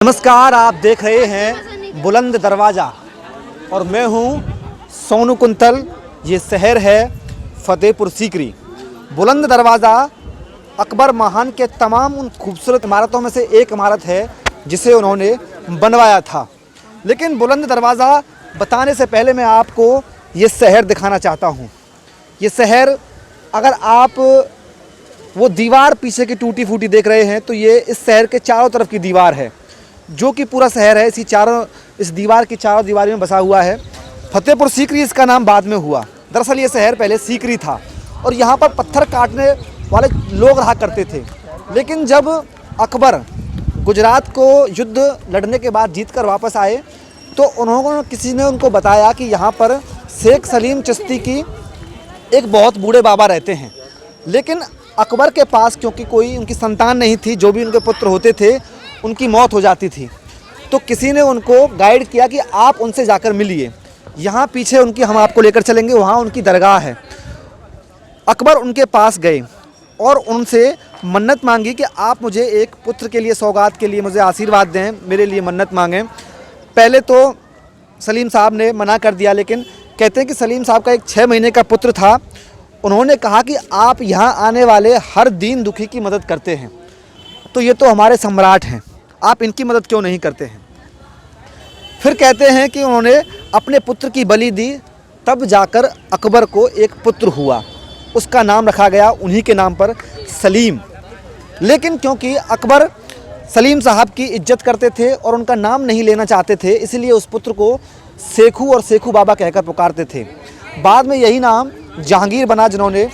नमस्कार, आप देख रहे हैं बुलंद दरवाज़ा और मैं हूं सोनू कुंतल। ये शहर है फतेहपुर सीकरी। बुलंद दरवाज़ा अकबर महान के तमाम उन खूबसूरत इमारतों में से एक इमारत है जिसे उन्होंने बनवाया था। लेकिन बुलंद दरवाज़ा बताने से पहले मैं आपको ये शहर दिखाना चाहता हूँ। ये शहर, अगर आप वो दीवार पीछे की टूटी फूटी देख रहे हैं तो ये इस शहर के चारों तरफ की दीवार है, जो कि पूरा शहर है इस दीवार की चारों दीवारी में बसा हुआ है। फतेहपुर सीकरी इसका नाम बाद में हुआ। दरअसल ये शहर पहले सीकरी था और यहाँ पर पत्थर काटने वाले लोग रहा करते थे। लेकिन जब अकबर गुजरात को युद्ध लड़ने के बाद जीत कर वापस आए तो किसी ने उनको बताया कि यहाँ पर शेख सलीम चिश्ती की एक बहुत बूढ़े बाबा रहते हैं। लेकिन अकबर के पास क्योंकि कोई उनकी संतान नहीं थी, जो भी उनके पुत्र होते थे उनकी मौत हो जाती थी, तो किसी ने उनको गाइड किया कि आप उनसे जाकर मिलिए। यहाँ पीछे हम आपको लेकर चलेंगे, वहाँ उनकी दरगाह है। अकबर उनके पास गए और उनसे मन्नत मांगी कि आप मुझे एक पुत्र के लिए, सौगात के लिए मुझे आशीर्वाद दें, मेरे लिए मन्नत मांगें। पहले तो सलीम साहब ने मना कर दिया, लेकिन कहते हैं कि सलीम साहब का एक 6 महीने का पुत्र था। उन्होंने कहा कि आप यहाँ आने वाले हर दीन दुखी की मदद करते हैं, तो ये तो हमारे सम्राट हैं, आप इनकी मदद क्यों नहीं करते हैं। फिर कहते हैं कि उन्होंने अपने पुत्र की बलि दी, तब जाकर अकबर को एक पुत्र हुआ। उसका नाम रखा गया उन्हीं के नाम पर, सलीम। लेकिन क्योंकि अकबर सलीम साहब की इज्जत करते थे और उनका नाम नहीं लेना चाहते थे, इसलिए उस पुत्र को सेखू और सेखू बाबा कहकर पुकारते थे। बाद में यही नाम जहांगीर बना, जिन्होंने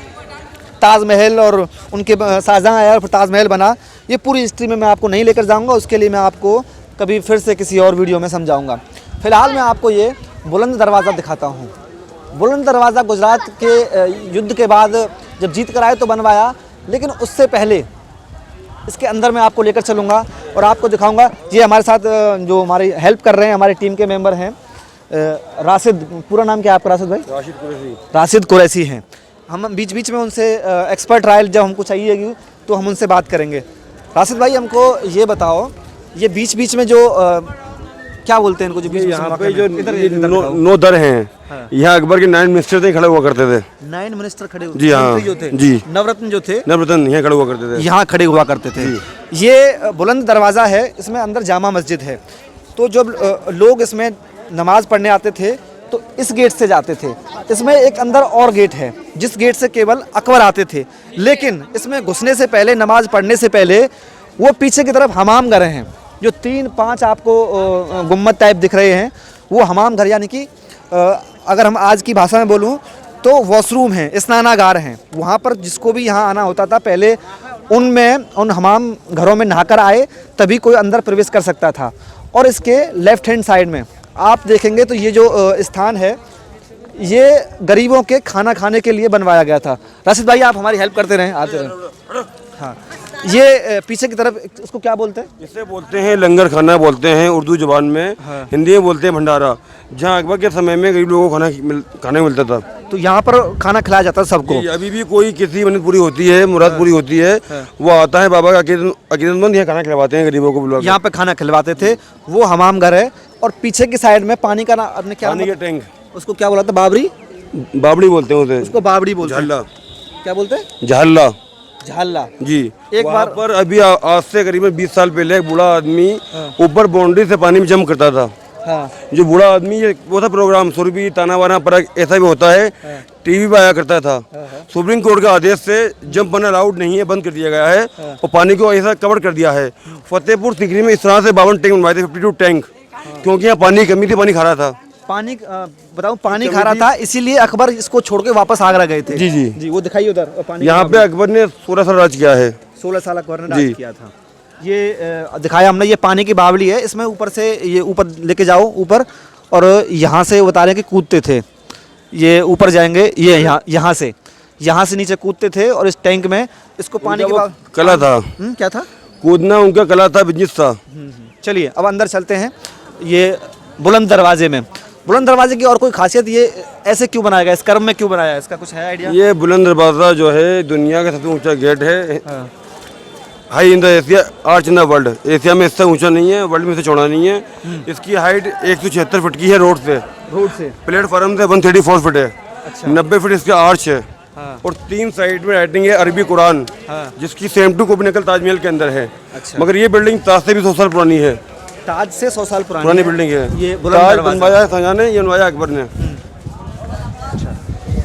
ताजमहल और उनके शाहजहाँ आया और फिर ताजमहल बना। ये पूरी हिस्ट्री में मैं आपको नहीं लेकर जाऊंगा, उसके लिए मैं आपको कभी फिर से किसी और वीडियो में समझाऊंगा। फ़िलहाल मैं आपको ये बुलंद दरवाज़ा दिखाता हूँ। बुलंद दरवाज़ा गुजरात के युद्ध के बाद जब जीत कर आए तो बनवाया, लेकिन उससे पहले इसके अंदर मैं आपको लेकर चलूँगा और आपको दिखाऊँगा। ये हमारे साथ जो हमारी हेल्प कर रहे हैं हमारी टीम के मेम्बर हैं, राशिद। पूरा नाम क्या है आपका राशिद भाई? राशिद कुरैशी हैं। हम बीच बीच में उनसे एक्सपर्ट राय जब हमको चाहिएगी तो हम उनसे बात करेंगे। राशिद भाई, हमको ये बताओ, ये बीच बीच में जो क्या बोलते हैं इनको, जो बीच यहाँ पे जो नौ दर हैं, हाँ। यहाँ अकबर के 9 मिनिस्टर खड़े हुआ करते थे। 9 मिनिस्टर खड़े जी हाँ जो थे जी, नवरत्न जो थे, नवरत्न यहाँ खड़े हुआ करते थे, यहाँ खड़े हुआ करते थे। ये बुलंद दरवाज़ा है, इसमें अंदर जामा मस्जिद है। तो जब लोग इसमें नमाज पढ़ने आते थे तो इस गेट से जाते थे। इसमें एक अंदर और गेट है जिस गेट से केवल अकबर आते थे, लेकिन इसमें घुसने से पहले, नमाज पढ़ने से पहले, वो पीछे की तरफ हमाम घर हैं, जो 3-5 आपको गुम्मद टाइप दिख रहे हैं, वो हमाम घर, यानी कि अगर हम आज की भाषा में बोलूँ तो वॉशरूम हैं, स्नानागार हैं। वहाँ पर जिसको भी यहाँ आना होता था पहले उन हमाम घरों में नहाकर आए तभी कोई अंदर प्रवेश कर सकता था। और इसके लेफ्ट हैंड साइड में आप देखेंगे तो ये जो स्थान है, ये गरीबों के खाना खाने के लिए बनवाया गया था। राशिद भाई, आप हमारी हेल्प करते रहें, आते रहें। हाँ, ये पीछे की तरफ इसको क्या बोलते हैं? इसे बोलते हैं लंगर खाना बोलते हैं उर्दू जुबान में, हाँ। हिंदी में बोलते हैं भंडारा, जहाँ अकबर के समय में गरीब लोगों को खाने मिलता था। तो यहाँ पर खाना खिलाया जाता है सबको। अभी भी कोई किसी मन्नत पूरी होती है, मुराद पूरी होती है, वो आता है बाबा का अकीदतमंद, यहाँ खाना खिलवाते हैं गरीबों को। यहाँ पे खाना खिलवाते थे। वो हमाम घर है और पीछे की साइड में पानी का ना, अपने क्या पानी का टैंक, उसको क्या बोला था? बाबड़ी बोलते हैं उसे, उसको बावड़ी बोलते हैं। झाला क्या बोलते हैं? झाला जी। एक बार पर अभी आज से करीबन 20 साल पहले एक बूढ़ा आदमी ऊपर बाउंड्री से पानी में जंप करता था। हाँ। जो बूढ़ा आदमी, ये वो था प्रोग्राम सुरभि, ताना वाना, परख ऐसा भी होता है, टीवी पे आया करता था। सुप्रीम कोर्ट के आदेश से जंप करना अलाउड नहीं है, बंद कर दिया गया है और पानी को ऐसा कवर कर दिया है। फतेहपुर सीकरी में इस तरह से 52 टैंक बनवाए थे, 52 टैंक, क्योंकि यहाँ पानी की कमी थी, पानी खा रहा था। पानी पानी खा रहा था, इसीलिए अकबर इसको छोड़ के वापस आगरा गए थे। जी जी जी, वो दिखाइए उधर। पानी यहाँ पे अकबर ने 16 साल राज किया है। 16 साल अकबर ने राज किया था। ये दिखाया हमने, ये पानी की बावली है। इसमें ऊपर से ये ऊपर लेके जाओ ऊपर, और यहाँ से बता रहे हैं कि कूदते थे, ये ऊपर जाएंगे, ये यहाँ से नीचे कूदते थे और इस टैंक में इसको पानी की कला था। क्या था? कूदना उनका कला था, बिजनेस था। चलिए अब अंदर चलते हैं। ये बुलंद दरवाजे में, बुलंद दरवाजे की और कोई खासियत, ये ऐसे क्यों बनाया गया, इस क्रम में क्यों बनाया है, इसका कुछ है आइडिया? ये बुलंद दरवाजा जो है दुनिया का सबसे ऊंचा गेट है। High in the Asia, arch in the world. Asia में इससे ऊंचा नहीं है, वर्ल्ड में इससे चौड़ा नहीं है। इसकी हाइट 176 फीट की है रोड से। प्लेटफॉर्म से 134 फीट है। 90 फीट इसका आर्च है। और 3 साइड में राइटिंग है अरबी कुरान, जिसकी सेम टू कॉपी नकल ताजमहल के अंदर है। मगर ये बिल्डिंग ताज से भी 100 साल पुरानी है। ताज से 100 साल पुरानी बिल्डिंग है। ये ताज बनवाया है शाहजहां ने, ये बनवाया अकबर ने।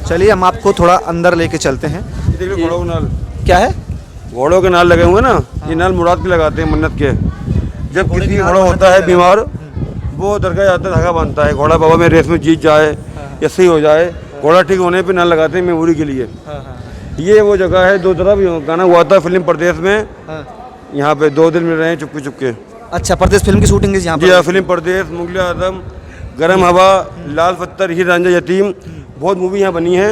चलिए हम आपको थोड़ा अंदर लेके चलते हैं। घोड़ों के नाल क्या है? घोड़ों के नाल लगे हुए ना, ये नाल मुराद के लगाते हैं, मन्नत के। जब किसी घोड़ा होता है बीमार, वो दरगाह जाता है, धागा बांधता है, घोड़ा बाबा में रेस में जीत जाए या सही हो जाए, घोड़ा ठीक होने पे नाल लगाते हैं मेमोरी के लिए। ये वो जगह है, 2 तरफ गाना हुआ था फिल्म परदेश में। यहाँ पे 2 दिन मिल रहे हैं चुपके चुपके। अच्छा, परदेश फिल्म की शूटिंग है यहाँ जी हाँ, फिल्म परदेश, मुगल आजम, गरम हवा, लाल पत्थर, हीर रांझा यतीम, बहुत मूवी यहाँ बनी है।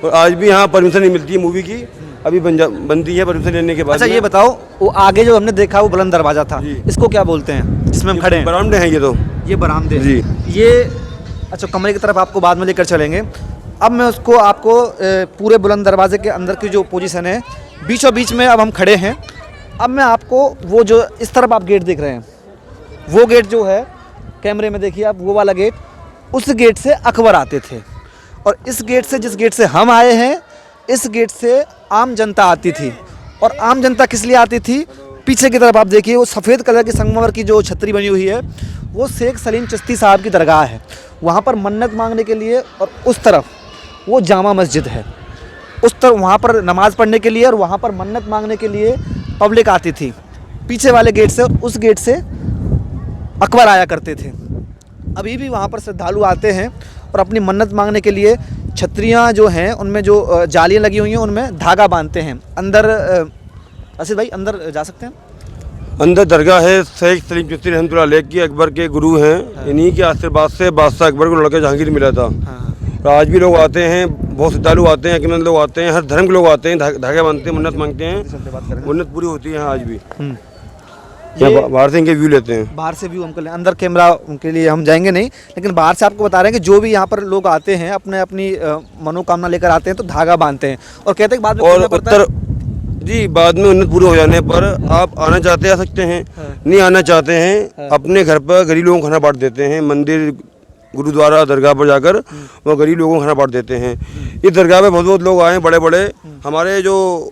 और आज भी यहाँ परमिशन नहीं मिलती है मूवी की, अभी बनती है परमिशन लेने के बाद। अच्छा, ये बताओ, वो आगे जो हमने देखा वो बुलंद दरवाजा था, इसको क्या बोलते हैं जिसमें हम खड़े हैं? बरामदे हैं ये तो। ये बरामदे जी। ये अच्छा, कमरे की तरफ आपको बाद में लेकर चलेंगे। अब मैं उसको आपको पूरे बुलंद दरवाजे के अंदर की जो पोजीशन है, बीचों बीच में अब हम खड़े हैं। अब मैं आपको वो जो इस तरफ आप गेट देख रहे हैं, वो गेट जो है कैमरे में देखिए आप, वो वाला गेट, उस गेट से अकबर आते थे। और इस गेट से, जिस गेट से हम आए हैं, इस गेट से आम जनता आती थी। और आम जनता किस लिए आती थी? पीछे की तरफ आप देखिए, वो सफ़ेद कलर की संगमरमर की जो छतरी बनी हुई है, वो शेख सलीम चिश्ती साहब की दरगाह है। वहाँ पर मन्नत मांगने के लिए, और उस तरफ वो जामा मस्जिद है, उस तरफ वहाँ पर नमाज़ पढ़ने के लिए और वहाँ पर मन्नत मांगने के लिए पब्लिक आती थी। पीछे वाले गेट से, उस गेट से अकबर आया करते थे। अभी भी वहाँ पर श्रद्धालु आते हैं और अपनी मन्नत मांगने के लिए छतरियाँ जो हैं उनमें जो जालियाँ लगी हुई हैं उनमें धागा बांधते हैं। अंदर असित भाई, अंदर जा सकते हैं? अंदर दरगाह है शेख सलीम चिश्ती रहमतुल्लाह अलैह की, अकबर के गुरु हैं। इन्हीं के आशीर्वाद से बादशाह अकबर को लड़का जहांगीर मिला था। और आज भी लोग आते हैं, बहुत श्रद्धालु आते हैं, अकीमत लोग आते हैं, हर धर्म के लोग आते हैं, धागे बांधते हैं, मन्नत मांगते हैं, मन्नत पूरी होती है आज भी। ये बाहर से इनके व्यू लेते हैं। बाहर से व्यू हमको अंदर कैमरा के लिए हम जाएंगे नहीं, लेकिन बाहर से आपको बता रहे हैं कि जो भी यहाँ पर लोग आते हैं अपने अपनी मनोकामना लेकर आते हैं, तो धागा बांधते हैं और कहते हैं बाद में और उत्तर जी, बाद में उन्नत पूरे हो जाने पर आप आना चाहते आ सकते हैं, नहीं आना चाहते हैं अपने घर पर गरीब लोगों को खाना बांट देते हैं। मंदिर, गुरुद्वारा, दरगाह पर जाकर वो गरीब लोगों को खाना बांट देते हैं। इस दरगाह पे बहुत बहुत लोग आए, बड़े बड़े। हमारे जो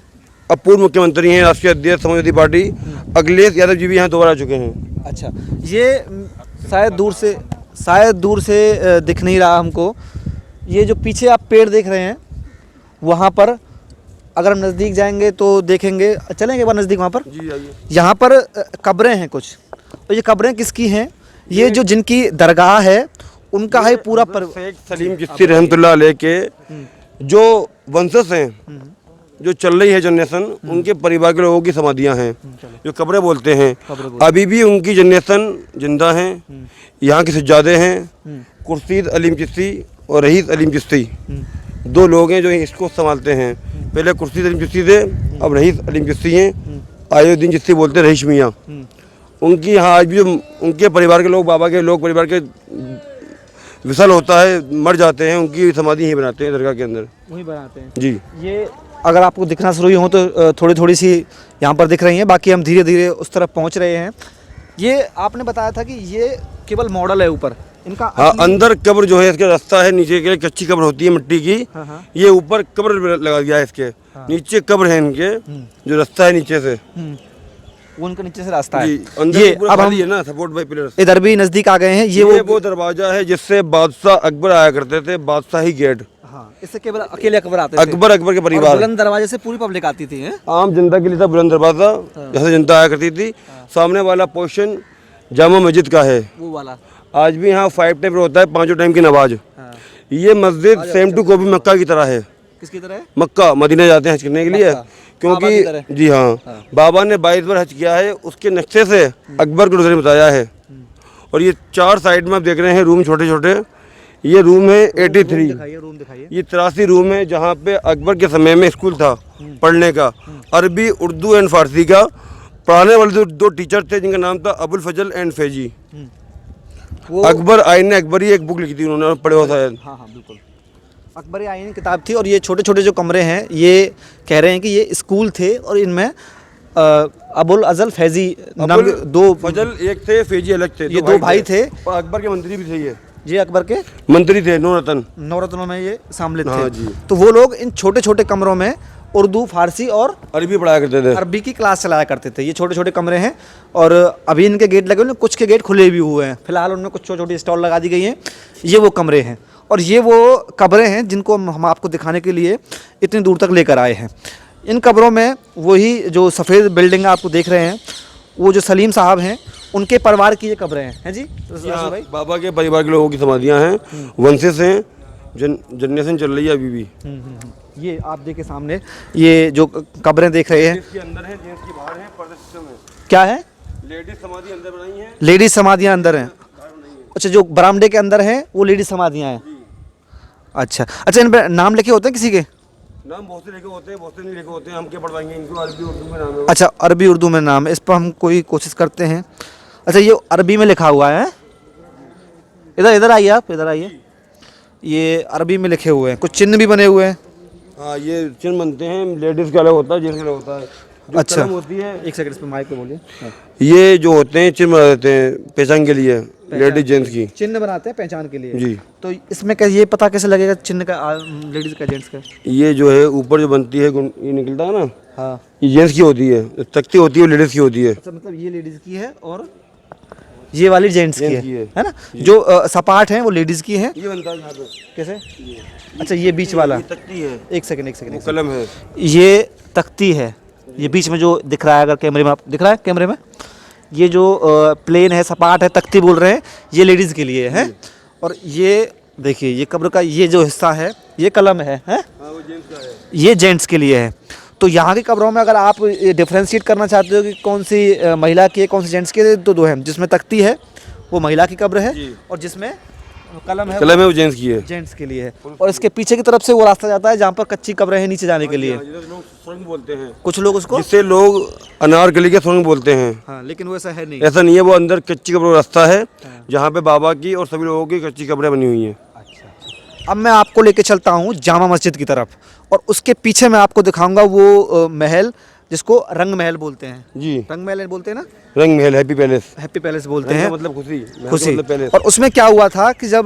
अब पूर्व मुख्यमंत्री हैं, राष्ट्रीय अध्यक्ष समाजवादी पार्टी, अखिलेश यादव जी भी यहाँ 2 बार आ चुके हैं। अच्छा, ये शायद दूर से दिख नहीं रहा हमको। ये जो पीछे आप पेड़ देख रहे हैं, वहाँ पर अगर हम नज़दीक जाएंगे तो देखेंगे, चलेंगे एक बार नज़दीक वहाँ पर। जी आइए। यहाँ पर कब्रें हैं कुछ, तो ये कब्रें किसकी हैं? ये जो जिनकी दरगाह है उनका है पूरा शेख सलीम चिश्ती रहमतुल्लाह अलैह के जो वंशज हैं, जो चल रही है जनरेशन, उनके परिवार के लोगों की समाधियां हैं, जो कब्रें बोलते हैं। अभी भी उनकी जनरेशन जिंदा हैं। यहाँ के सज्जादे हैं खुर्शीद अलीम चिश्ती और रईस अलीम चिश्ती, 2 लोग हैं जो इसको संभालते हैं। पहले खुर्शीद अलीम चिश्ती थे, अब रईस अलीम चिश्ती हैं। आयुद्दीन चिश्ती बोलते हैं रईस मियाँ। उनकी यहाँ आज भी जो उनके परिवार के लोग, बाबा के लोग, परिवार के विशाल होता है, मर जाते हैं, उनकी समाधि ही बनाते हैं दरगाह के अंदर, वहीं बनाते हैं। जी। ये अगर आपको दिखना शुरू हो तो थोड़ी थोड़ी सी यहाँ पर दिख रही हैं, बाकी हम धीरे धीरे उस तरफ पहुँच रहे हैं। ये आपने बताया था कि ये केवल मॉडल है ऊपर इनका। हाँ, अंदर कब्र जो है, इसका रास्ता है नीचे के, कच्ची कब्र होती है मिट्टी की। ये ऊपर कब्र लगा दिया है, इसके नीचे कब्र है इनके, जो रास्ता है नीचे से, वो उनके नीचे से रास्ता है। ये अब हम है ना, सपोर्ट बाय पिलर्स। इधर भी नजदीक आ गए हैं। ये वो दरवाजा है जिससे बादशाह अकबर आया करते थे, बादशाही गेट। हाँ, इससे केवल अकेले अकबर आते थे। अकबर के परिवार। बुलंद दरवाजे से पूरी पब्लिक आती थी। आम जनता के लिए था बुलंद दरवाजा, जैसे जनता आया करती थी। सामने वाला पोर्शन जामा मस्जिद का है, वो वाला। आज भी यहाँ 5 टाइम होता है, 5 टाइम की नमाज। ये मस्जिद सेम टू कॉपी मक्का की तरह है। किसकी तरह है? मक्का, मदीना जाते हैं हज करने के लिए, क्योंकि जी हाँ, बाबा ने 22 बार हज किया है, उसके नक्शे से अकबर को नजर बताया है। और ये 4 साइड में आप देख रहे हैं रूम, छोटे छोटे। ये रूम है 83, ये 83 रूम है, जहाँ पे अकबर के समय में स्कूल था पढ़ने का, अरबी, उर्दू एंड फारसी का। पढ़ाने वाले 2 टीचर थे जिनका नाम था अबुल फजल एंड फैजी। अकबर आईन अकबरी एक बुक लिखी थी उन्होंने, पढ़े हो शायद। हाँ हाँ बिल्कुल, अकबर आईन किताब थी। और ये छोटे छोटे जो कमरे हैं, ये कह रहे हैं कि ये स्कूल थे और इनमें अबुल अजल फैजी नाम के दो फजल एक थे, फैजी अलग थे, ये दो भाई थे। और अकबर के मंत्री भी थे, ये अकबर के मंत्री थे, नौरतन। नौरत्नों में ये शामिल थे। हाँ जी। तो वो लोग इन छोटे छोटे कमरों में उर्दू, फारसी और अरबी पढ़ाया करते थे। अरबी की क्लास चलाया करते थे। ये छोटे छोटे कमरे हैं और अभी इनके गेट लगे हुए हैं, कुछ के गेट खुले भी हुए हैं। फिलहाल उनमें कुछ छोटी छोटी स्टॉल लगा दी गई हैं। ये वो कमरे हैं और ये वो कब्रें हैं जिनको हम आपको दिखाने के लिए इतनी दूर तक लेकर आए हैं। इन कब्रों में वही जो सफ़ेद बिल्डिंग आपको देख रहे हैं, वो जो सलीम साहब हैं, उनके परिवार की ये कब्रें हैं जी रसूल भाई। बाबा के परिवार के लोगों की समाधियाँ हैं, वंशज हैं, जनरेशन चल रही है अभी भी। ये आप देखिए सामने ये जो कब्रें देख रहे हैं, इसके अंदर है, जेंट्स की बाहर है, पर्दा सिस्टम है। क्या है? लेडीज समाधि अंदर बनाई है, लेडीज समाधियाँ अंदर हैं। अच्छा, जो बरामदे के अंदर हैं वो लेडीज समाधियाँ हैं। अच्छा, इन पर नाम लिखे होते हैं किसी के? नाम बहुत से लिखे होते हैं, बहुत से नहीं लिखे होते हैं। हम क्या पढ़वाएंगे इनको, अरबी उर्दू में नाम है। अच्छा, अरबी उर्दू में नाम है, इस पर हम कोई कोशिश करते हैं। अच्छा, ये अरबी में लिखा हुआ है। इधर आइए, आप इधर आइए। ये अरबी में लिखे हुए हैं, कुछ चिन्ह भी बने हुए हैं। हाँ, ये चिन्ह बनते हैं, लेडीज़ का अलग होता है, जेंट्स का अलग होता है। जो अच्छा, कलम होती है, एक सेकंड, इस पे माइक पे बोलिए। हाँ। ये जो होते हैं चिन्ह बना देते हैं पहचान के लिए, लेडीज जेंट्स की। चिन्ह बनाते हैं पहचान के लिए जी। तो इसमें क्या ये पता कैसे लगेगा चिन्ह का, लेडीज का, जेंट्स का? ये जो है ऊपर जो बनती है, ये निकलता है ना, हाँ, ये जेंट्स की होती है, तख्ती होती है वो लेडीज़ की होती है। अच्छा, मतलब ये लेडीज की है और ये वाली जेंट्स की जेंट्स की है ना? जो सपाट है वो लेडीज की है। ये बनता है यहाँ पे कैसे? अच्छा, ये बीच वाला, ये तख्ती है, एक सेकंड, वो कलम है। ये तख्ती है, ये बीच में जो दिख रहा है, अगर कैमरे में आप दिख रहा है, कैमरे में ये जो प्लेन है, सपाट है, तख्ती बोल रहे हैं, ये लेडीज़ के लिए है। और ये देखिए, ये कब्र का ये जो हिस्सा है, ये कलम है, हाँ, वो जेंट्स का है। ये जेंट्स के लिए है। तो यहाँ की कब्रों में अगर आप डिफ्रेंशिएट करना चाहते हो कि कौन सी महिला की है, कौन सी जेंट्स की है, तो दो हैं। जिसमें तख्ती है वो महिला की कब्र है और जिसमें कलम है वो जेंट्स की है, जेंट्स के लिए है। और इसके पीछे की तरफ से वो रास्ता जाता है जहाँ पर कच्ची कब्रें हैं नीचे जाने के लिए। लोग सुरंग बोलते हैं, कुछ लोग उसको, जिससे लोग अनारकली के सुरंग बोलते हैं। हाँ, लेकिन वो ऐसा है नहीं, ऐसा नहीं है, वो अंदर कच्ची कब्र रास्ता है जहाँ पे बाबा की और सभी लोगों की कच्ची कब्रें बनी हुई हैं। अब मैं आपको लेके चलता हूँ जामा मस्जिद की तरफ और उसके पीछे मैं आपको दिखाऊंगा वो महल जिसको रंग महल बोलते हैं। जी, रंग महल बोलते हैं ना, रंग महल, हैप्पी पैलेस। हैप्पी पैलेस बोलते हैं, मतलब खुशी, खुशी। मतलब पैलेस। और उसमें क्या हुआ था कि जब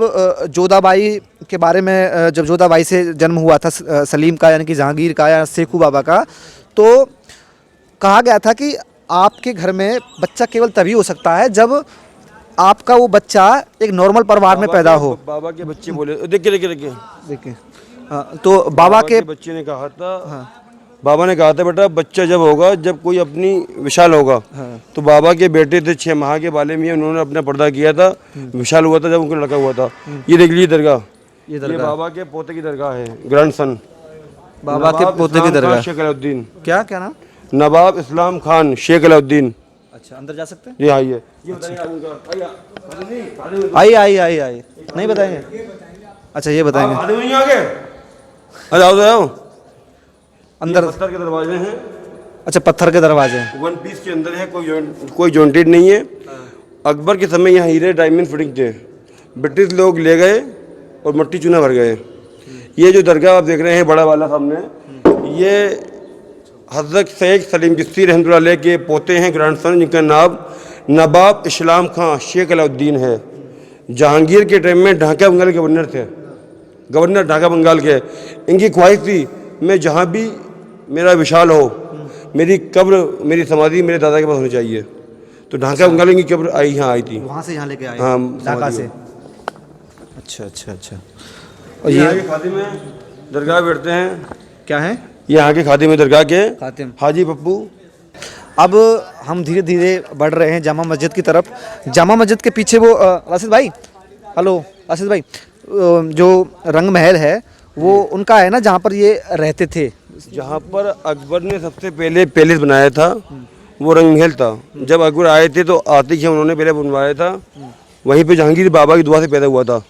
जोधाबाई के बारे में, जब जोधाबाई से जन्म हुआ था सलीम का, यानी कि जहांगीर का या सेखू बाबा का, तो कहा गया था कि आपके घर में बच्चा केवल तभी हो सकता है जब आपका वो बच्चा एक नॉर्मल परिवार में पैदा हो। बाबा के बच्चे बोले, देखिए तो बाबा के बच्चे ने कहा था, बाबा ने कहा था, बेटा बच्चा जब होगा, जब कोई अपनी विशाल होगा। तो बाबा के बेटे थे 6 माह के बाले में, उन्होंने अपना पर्दा किया था, विशाल हुआ था जब उनका लड़का हुआ था। ये देख लीजिए दरगाह, ये बाबा के पोते की दरगाह है, ग्रैंड सन बाबा के पोते की दरगाह। शेख अलाउद्दीन, क्या नाम? नवाब इस्लाम खान शेख अलाउद्दीन। अच्छा, अंदर जा सकते हैं? ये आइए, आइए, नहीं बताएंगे? अच्छा, ये बताएंगे आगे, आओ अंदर। पत्थर के दरवाजे हैं। अच्छा, पत्थर के दरवाजे हैं, 1 पीस के अंदर है, कोई जॉइंटेड नहीं है। अकबर के समय यहाँ हीरे डायमंड फिटिंग थे, ब्रिटिश लोग ले गए और मट्टी चूना भर गए। ये जो दरगाह आप देख रहे हैं बड़ा वाला सामने, ये हज़रत शेख सलीम चिश्ती रहमतुल्लाह अलैह के पोते हैं, ग्रैंड सन, जिनका नाम नवाब इस्लाम खां शेख अलाउद्दीन है। जहांगीर के टाइम में ढाका बंगाल के गवर्नर थे, गवर्नर ढाका बंगाल के। इनकी ख्वाहिश थी, मैं जहाँ भी मेरा विशाल हो, मेरी कब्र, मेरी समाधि मेरे दादा के पास होनी चाहिए। तो ढाका बंगाल की कब्र यहाँ आई थी, वहाँ से यहाँ लेके आए। हाँ, ढाका से। अच्छा। और ये आगे खादिम में दरगाह बैठते हैं। क्या है? ये यहाँ के खादिम में दरगाह के खातिम हाजी पप्पू। अब हम धीरे धीरे बढ़ रहे हैं जामा मस्जिद की तरफ। जामा मस्जिद के पीछे वो राशिद भाई, हेलो राशिद भाई, जो रंग महल है वो उनका है ना, जहाँ पर ये रहते थे, जहाँ पर अकबर ने सबसे पहले पैलेस बनाया था, वो रंग महल था। जब अकबर आए थे तो आतिक है, उन्होंने पहले बनवाया था। वहीं पे जहांगीर बाबा की दुआ से पैदा हुआ था।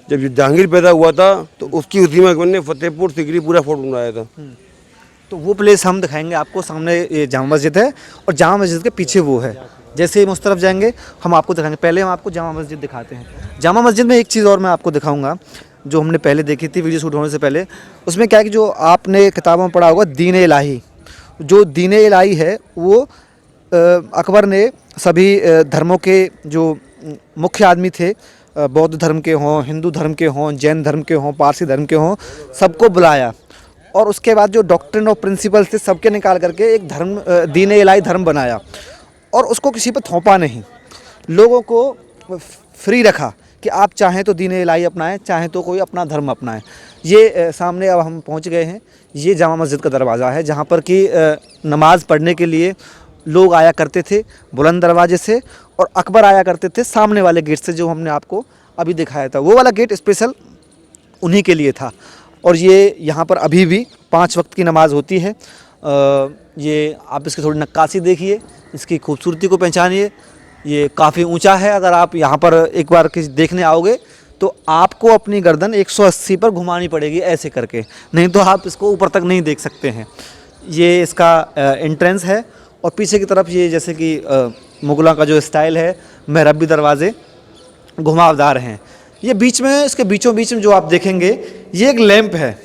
जब जहांगीर पैदा हुआ था तो उसकी उसी में अकबर ने फतेहपुर सिकरी पूरा फोर्ट बनवाया था। तो वो प्लेस हम दिखाएंगे आपको। सामने ये जामा मस्जिद है और जामा मस्जिद के पीछे वो है। जैसे ही उस तरफ जाएंगे हम आपको दिखाएंगे। पहले हम आपको जामा मस्जिद दिखाते हैं। जामा मस्जिद में एक चीज़ और मैं आपको दिखाऊंगा जो हमने पहले देखी थी वीडियो शूट होने से पहले। उसमें क्या है कि जो आपने किताबों में पढ़ा होगा दीन इलाही, जो दीन इलाही है वो अकबर ने सभी धर्मों के जो मुख्य आदमी थे, बौद्ध धर्म के हों, हिंदू धर्म के हों, जैन धर्म के हों, पारसी धर्म के हों, सबको बुलाया और उसके बाद जो डॉक्ट्रिन और प्रिंसिपल थे सबके निकाल करके एक धर्म, दीन इलाही धर्म बनाया और उसको किसी पर थोपा नहीं, लोगों को फ्री रखा कि आप चाहें तो दीन इलाही अपनाएं, चाहें तो कोई अपना धर्म अपनाएं। ये सामने अब हम पहुंच गए हैं, ये जामा मस्जिद का दरवाज़ा है जहां पर कि नमाज़ पढ़ने के लिए लोग आया करते थे बुलंद दरवाजे से, और अकबर आया करते थे सामने वाले गेट से, जो हमने आपको अभी दिखाया था। वो वाला गेट स्पेशल उन्हीं के लिए था। और ये यहाँ पर अभी भी 5 वक्त की नमाज़ होती है। ये आप इसकी थोड़ी नक्काशी देखिए, इसकी खूबसूरती को पहचानिए। ये काफ़ी ऊंचा है। अगर आप यहाँ पर एक बार किसी देखने आओगे तो आपको अपनी गर्दन 180 पर घुमानी पड़ेगी ऐसे करके, नहीं तो आप इसको ऊपर तक नहीं देख सकते हैं। ये इसका एंट्रेंस है और पीछे की तरफ ये जैसे कि मुगलों का जो स्टाइल है, महरबी दरवाजे घुमावदार हैं। ये बीच में, इसके बीचों बीच में जो आप देखेंगे ये एक लैंप है।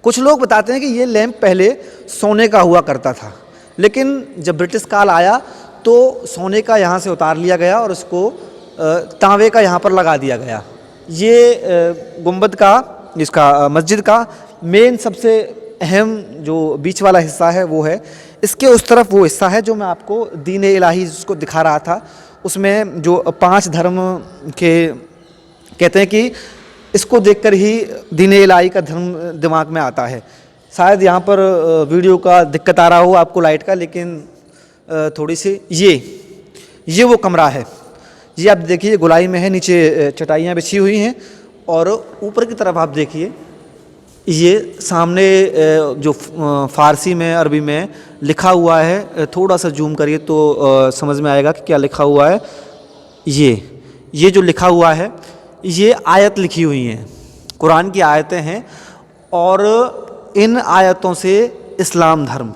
कुछ लोग बताते हैं कि ये लैंप पहले सोने का हुआ करता था, लेकिन जब ब्रिटिश काल आया तो सोने का यहाँ से उतार लिया गया और उसको तांबे का यहाँ पर लगा दिया गया। ये गुंबद का, इसका मस्जिद का मेन सबसे अहम जो बीच वाला हिस्सा है वो है। इसके उस तरफ वो हिस्सा है जो मैं आपको दीन इलाही जिसको दिखा रहा था, उसमें जो 5 धर्म के कहते हैं कि इसको देखकर ही दीन इलाही का धर्म दिमाग में आता है। शायद यहाँ पर वीडियो का दिक्कत आ रहा हो आपको लाइट का, लेकिन थोड़ी सी ये वो कमरा है। ये आप देखिए गोलाई में है, नीचे चटाइयाँ बिछी हुई हैं और ऊपर की तरफ आप देखिए ये सामने जो फ़ारसी में, अरबी में लिखा हुआ है, थोड़ा सा जूम करिए तो समझ में आएगा कि क्या लिखा हुआ है। ये जो लिखा हुआ है ये आयत लिखी हुई हैं, कुरान की आयतें हैं और इन आयतों से इस्लाम धर्म।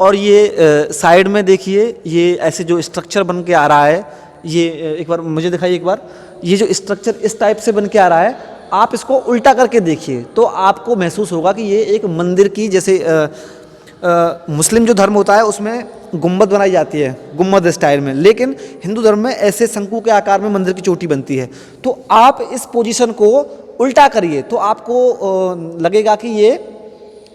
और ये साइड में देखिए ये ऐसे जो स्ट्रक्चर बन के आ रहा है, ये एक बार मुझे दिखाइए एक बार। ये जो स्ट्रक्चर इस टाइप से बन के आ रहा है, आप इसको उल्टा करके देखिए तो आपको महसूस होगा कि ये एक मंदिर की जैसे मुस्लिम जो धर्म होता है उसमें गुम्बद बनाई जाती है, गुम्बद स्टाइल में, लेकिन हिंदू धर्म में ऐसे शंकु के आकार में मंदिर की चोटी बनती है। तो आप इस पोजीशन को उल्टा करिए तो आपको लगेगा कि ये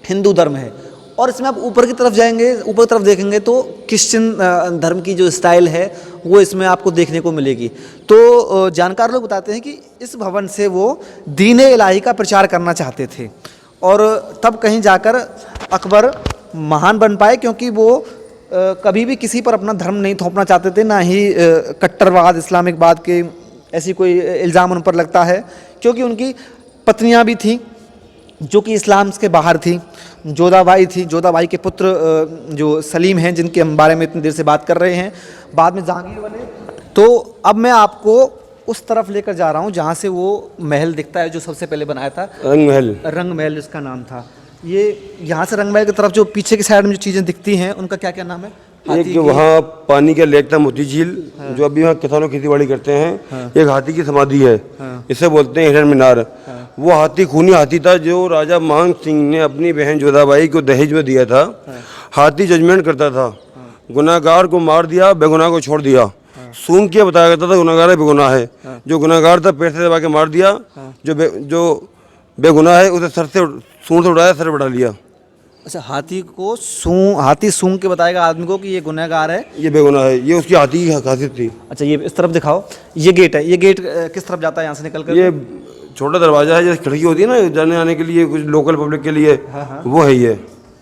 हिंदू धर्म है। और इसमें आप ऊपर की तरफ जाएंगे, ऊपर की तरफ देखेंगे तो क्रिश्चियन धर्म की जो स्टाइल है वो इसमें आपको देखने को मिलेगी। तो जानकार लोग बताते हैं कि इस भवन से वो दीन इलाही का प्रचार करना चाहते थे और तब कहीं जाकर अकबर महान बन पाए, क्योंकि वो कभी भी किसी पर अपना धर्म नहीं थोपना चाहते थे, ना ही कट्टरवाद, इस्लामिकवाद के ऐसी कोई इल्ज़ाम उन पर लगता है, क्योंकि उनकी पत्नियां भी थीं जो कि इस्लाम के बाहर थी। जोधाबाई थी, जोधाबाई के पुत्र जो सलीम हैं, जिनके हम बारे में इतनी देर से बात कर रहे हैं, बाद में जहांगीर बने। तो अब मैं आपको उस तरफ लेकर जा रहा हूँ जहाँ से वो महल दिखता है जो सबसे पहले बनाया था, रंग महल इसका नाम था। ये यहाँ से रंग महल की तरफ जो पीछे की साइड में जो चीज़ें दिखती हैं उनका क्या क्या नाम है? एक जो वहाँ पानी का लेक था, मोती झील, जो अभी वहाँ किसानों खेती करते हैं। एक हाथी की समाधि है, इसे बोलते हैं हिरन मीनार। वो हाथी खूनी हाथी था जो राजा मान सिंह ने अपनी बहन जोधाबाई को दहेज में दिया था। हाथी जजमेंट करता था, गुनाहगार को मार दिया, बेगुनाह को छोड़ दिया। सूंघ के बताया करता था गुनाहगार है, बेगुनाह है। जो गुनाहगार था पैर से दबा के मार दिया, जो बेगुनाह है उसे सर से सूंड से उड़ाया, सर बढ़ा लिया। अच्छा, हाथी सूंघ के बताएगा आदमी को कि ये गुनहगार है, ये बेगुनाह है, ये उसकी हाथी की खासियत थी। अच्छा, ये इस तरफ दिखाओ, ये गेट है। ये गेट किस तरफ जाता है यहाँ से निकल कर? ये छोटा दरवाजा है, जैसे खिड़की होती है ना जाने आने के लिए, कुछ लोकल पब्लिक के लिए। हाँ। वो है ये।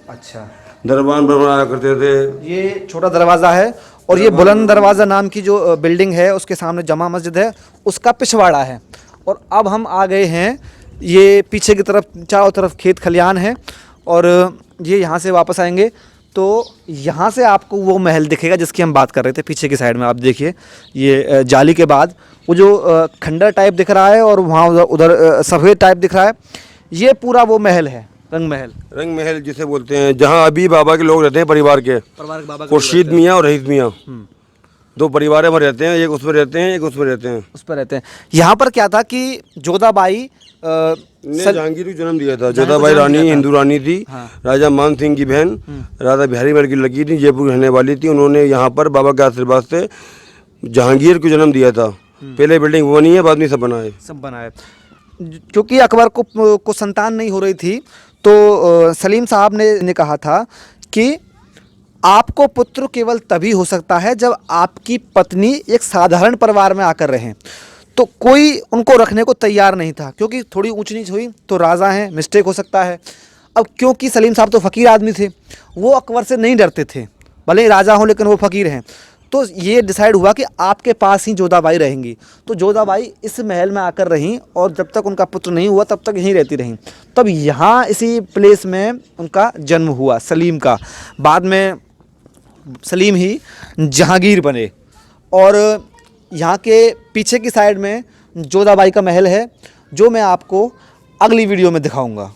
अच्छा, दरबान बनाया करते थे। ये छोटा दरवाज़ा है और ये बुलंद दरवाज़ा नाम की जो बिल्डिंग है उसके सामने जमा मस्जिद है, उसका पिछवाड़ा है। और अब हम आ गए हैं, ये पीछे की तरफ चारों तरफ खेत खलियान है और ये यहाँ से वापस आएंगे तो यहाँ से आपको वो महल दिखेगा जिसकी हम बात कर रहे थे। पीछे की साइड में आप देखिए, ये जाली के बाद वो जो खंडर टाइप दिख रहा है और वहाँ उधर सफ़ेद टाइप दिख रहा है, ये पूरा वो महल है, रंग महल जिसे बोलते हैं, जहाँ अभी बाबा के लोग रहते हैं, परिवार के बाबा, खुर्शीद मियाँ और रहीस मियाँ। 2 परिवार में रहते हैं, एक उसमें रहते हैं, एक उसमें रहते हैं। उस पर रहते हैं। यहाँ पर क्या था कि जोधाबाई ने जहांगीर को जन्म दिया था। जोधाबाई रानी हिंदू रानी थी। राजा मान सिंह की बहन राजा बिहारी महल की लड़की थी, जयपुर रहने वाली थी। उन्होंने यहाँ पर बाबा के आशीर्वाद से जहांगीर को जन्म दिया था। पहले बिल्डिंग वो बनी है, बाद में सब बना है। सब बना है। क्योंकि अकबर को संतान नहीं हो रही थी, तो सलीम साहब ने कहा था कि आपको पुत्र केवल तभी हो सकता है जब आपकी पत्नी एक साधारण परिवार में आकर रहें। तो कोई उनको रखने को तैयार नहीं था, क्योंकि थोड़ी ऊंच नीच हुई तो राजा हैं, मिस्टेक हो सकता है। अब क्योंकि सलीम साहब तो फ़कीर आदमी थे, वो अकबर से नहीं डरते थे, भले ही राजा हों लेकिन वो फ़कीर हैं। तो ये डिसाइड हुआ कि आपके पास ही जोधाबाई रहेंगी। तो जोधाबाई इस महल में आकर रहीं और जब तक उनका पुत्र नहीं हुआ तब तक यहीं रहती रहीं। तब यहाँ इसी प्लेस में उनका जन्म हुआ सलीम का। बाद में सलीम ही जहांगीर बने। और यहाँ के पीछे की साइड में जोधाबाई का महल है, जो मैं आपको अगली वीडियो में दिखाऊंगा।